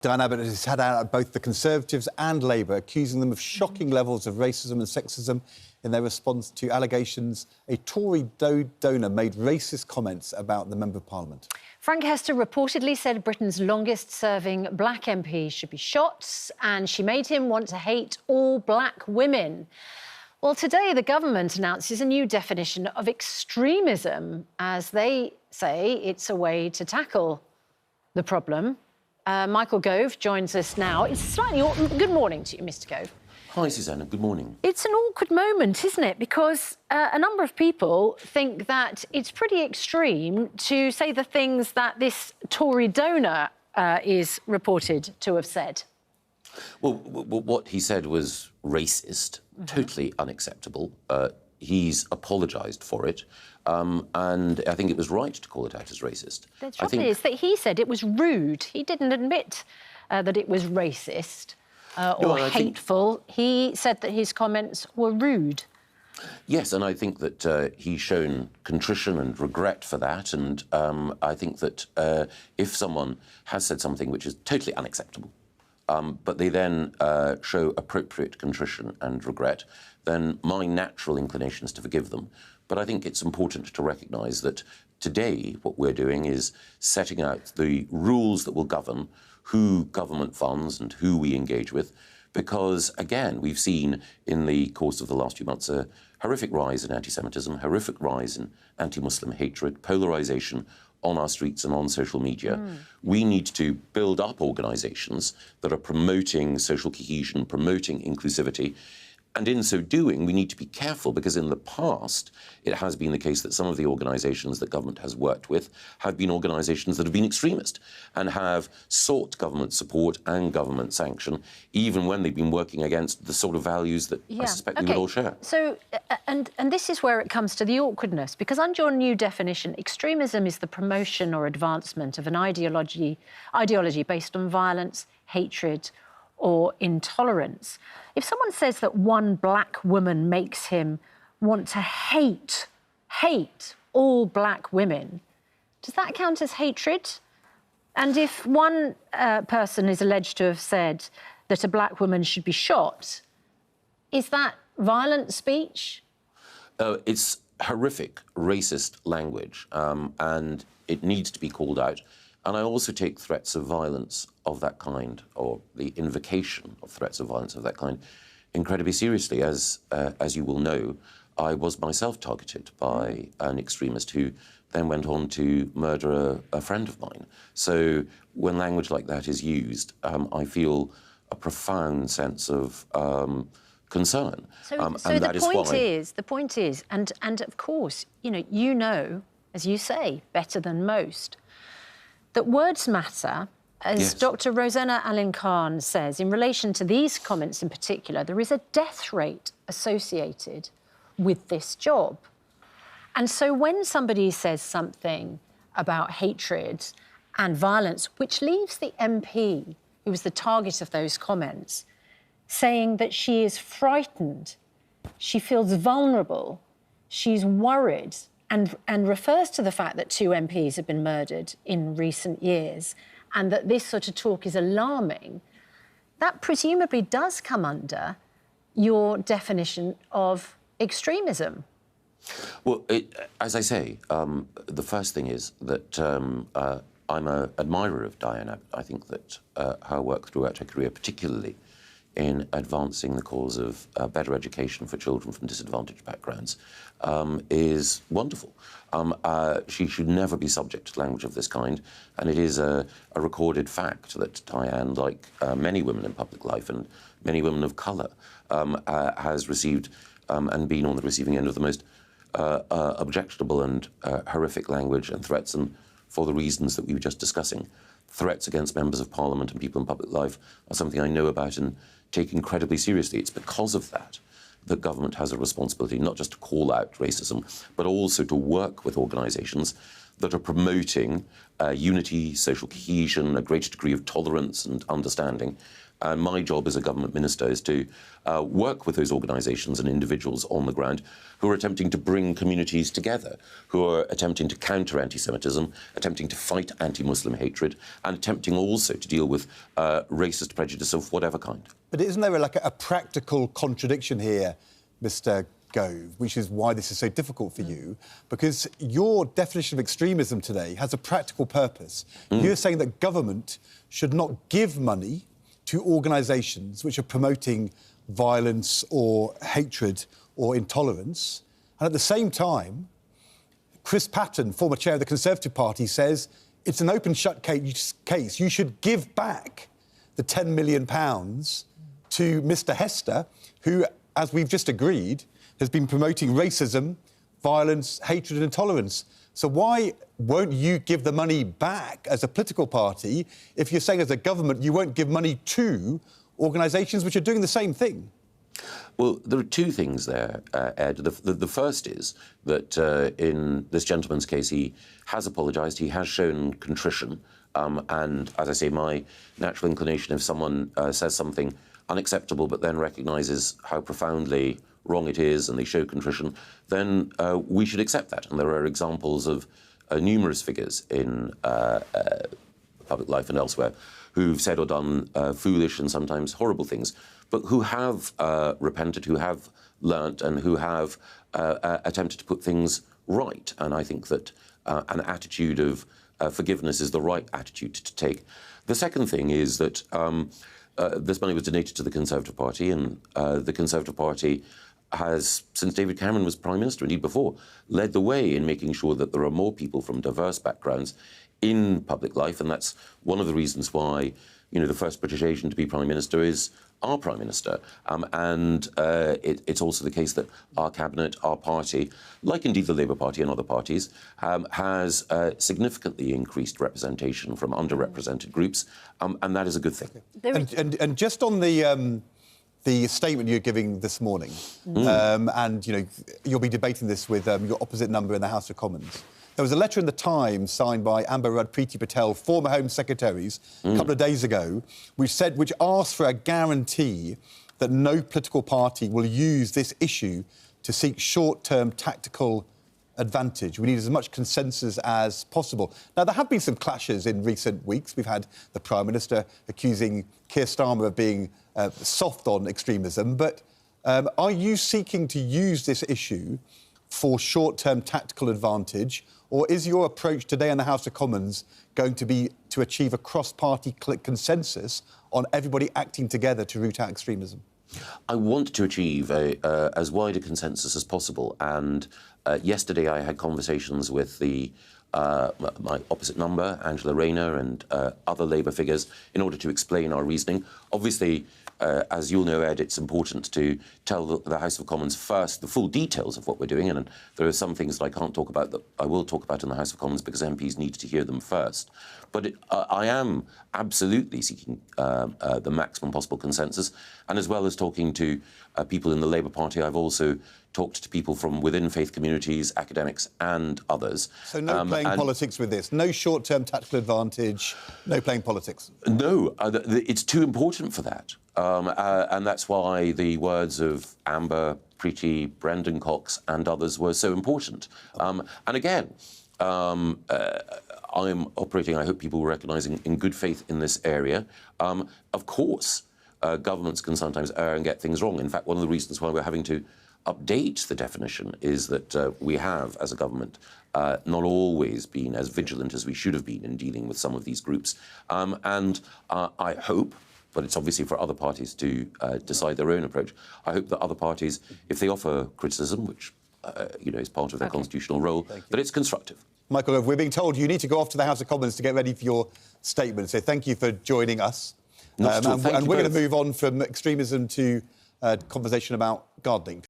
Diane Abbott has had out at both the Conservatives and Labour, accusing them of shocking levels of racism and sexism in their response to allegations a Tory donor made racist comments about the Member of Parliament. Frank Hester reportedly said Britain's longest-serving black MP should be shot, and she made him want to hate all black women. Well, today the government announces a new definition of extremism, as they say it's a way to tackle the problem. Michael Gove joins us now. It's slightly good morning to you, Mr. Gove. Hi, Susanna. Good morning. It's an awkward moment, isn't it? Because a number of people think that it's pretty extreme to say the things that this Tory donor is reported to have said. Well, what he said was racist, totally unacceptable. He's apologised for it, and I think it was right to call it out as racist. The trouble is that he said it was rude. He didn't admit that it was racist or hateful. He said that his comments were rude. Yes, and I think that he's shown contrition and regret for that, and I think that if someone has said something which is totally unacceptable, but they then show appropriate contrition and regret, then my natural inclination is to forgive them. But I think it's important to recognise that today what we're doing is setting out the rules that will govern who government funds and who we engage with, because, again, we've seen in the course of the last few months a horrific rise in anti-Semitism, horrific rise in anti-Muslim hatred, polarisation on our streets and on social media. We need to build up organisations that are promoting social cohesion, promoting inclusivity. And in so doing, we need to be careful, because in the past, it has been the case that some of the organisations that government has worked with have been organisations that have been extremist and have sought government support and government sanction, even when they've been working against the sort of values that I suspect we would all share. So, and this is where it comes to the awkwardness, because under your new definition, extremism is the promotion or advancement of an ideology based on violence, hatred, or intolerance. If someone says that one black woman makes him want to hate all black women, does that count as hatred? And if one person is alleged to have said that a black woman should be shot, is that violent speech? It's horrific, racist language, and it needs to be called out. And I also take threats of violence of that kind, or the invocation of threats of violence of that kind, incredibly seriously. As you will know, I was myself targeted by an extremist who then went on to murder a friend of mine. So when language like that is used, I feel a profound sense of concern. So and the point is, and of course, you know, as you say, better than most, that words matter. As Dr. Rosanna Allen-Khan says, in relation to these comments in particular, there is a death rate associated with this job. And so when somebody says something about hatred and violence, which leaves the MP, who was the target of those comments, saying that she is frightened, she feels vulnerable, she's worried, and refers to the fact that 2 MPs have been murdered in recent years, and that this sort of talk is alarming, that presumably does come under your definition of extremism. Well, as I say, the first thing is that I'm an admirer of Diane Abbott. I think that her work throughout her career, particularly in advancing the cause of better education for children from disadvantaged backgrounds, is wonderful. She should never be subject to language of this kind, and it is a recorded fact that Diane, like many women in public life and many women of colour, has received and been on the receiving end of the most objectionable and horrific language and threats, and for the reasons that we were just discussing. Threats against members of Parliament and people in public life are something I know about and take incredibly seriously. It's because of that that government has a responsibility not just to call out racism, but also to work with organisations that are promoting unity, social cohesion, a greater degree of tolerance and understanding, And my job as a government minister is to work with those organisations and individuals on the ground who are attempting to bring communities together, who are attempting to counter anti-Semitism, attempting to fight anti-Muslim hatred, and attempting also to deal with racist prejudice of whatever kind. But isn't there a practical contradiction here, Mr. Gove, which is why this is so difficult for you? Because your definition of extremism today has a practical purpose. You're saying that government should not give money to organisations which are promoting violence or hatred or intolerance. And at the same time, Chris Patten, former chair of the Conservative Party, says it's an open-shut case. You should give back the £10 million to Mr Hester, who, as we've just agreed, has been promoting racism, violence, hatred and intolerance. So why won't you give the money back as a political party if you're saying as a government you won't give money to organisations which are doing the same thing? Well, there are two things there, Ed. The first is that in this gentleman's case, he has apologised, he has shown contrition, and, as I say, my natural inclination, if someone says something unacceptable but then recognises how profoundly wrong it is and they show contrition, then we should accept that. And there are examples of numerous figures in public life and elsewhere who've said or done foolish and sometimes horrible things, but who have repented, who have learnt and who have attempted to put things right. And I think that an attitude of forgiveness is the right attitude to take. The second thing is that this money was donated to the Conservative Party, and the Conservative Party has, since David Cameron was Prime Minister, indeed before, led the way in making sure that there are more people from diverse backgrounds in public life, and that's one of the reasons why, you know, the first British Asian to be Prime Minister is our Prime Minister. It's also the case that our Cabinet, our party, like indeed the Labour Party and other parties, has significantly increased representation from underrepresented groups, and that is a good thing. And just on the statement you're giving this morning, and, you know, you'll be debating this with your opposite number in the House of Commons. There was a letter in the Times signed by Amber Rudd, Preeti Patel, former Home Secretaries, a couple of days ago, which asked for a guarantee that no political party will use this issue to seek short-term tactical advantage. We need as much consensus as possible. Now, there have been some clashes in recent weeks. We've had the Prime Minister accusing Keir Starmer of being soft on extremism, but are you seeking to use this issue for short-term tactical advantage, or is your approach today in the House of Commons going to be to achieve a cross-party consensus on everybody acting together to root out extremism? I want to achieve as wide a consensus as possible, and yesterday I had conversations with my opposite number, Angela Rayner, and other Labour figures in order to explain our reasoning. Obviously, as you'll know, Ed, it's important to tell the House of Commons first the full details of what we're doing, and there are some things that I can't talk about that I will talk about in the House of Commons because MPs need to hear them first. But I am absolutely seeking the maximum possible consensus, and as well as talking to people in the Labour Party, I've also talked to people from within faith communities, academics and others. So no playing politics with this? No short-term tactical advantage, no playing politics? No, it's too important for that. And that's why the words of Amber, Preeti, Brendan Cox and others were so important. And again, I'm operating, I hope people will recognise, in good faith in this area. Of course, governments can sometimes err and get things wrong. In fact, one of the reasons why we're having to update the definition is that we have, as a government, not always been as vigilant as we should have been in dealing with some of these groups. And I hope, but it's obviously for other parties to decide their own approach, I hope that other parties, if they offer criticism, which you know, is part of their constitutional role, that it's constructive. Michael Gove, we're being told you need to go off to the House of Commons to get ready for your statement, so thank you for joining us. And we're going to move on from extremism to conversation about gardening.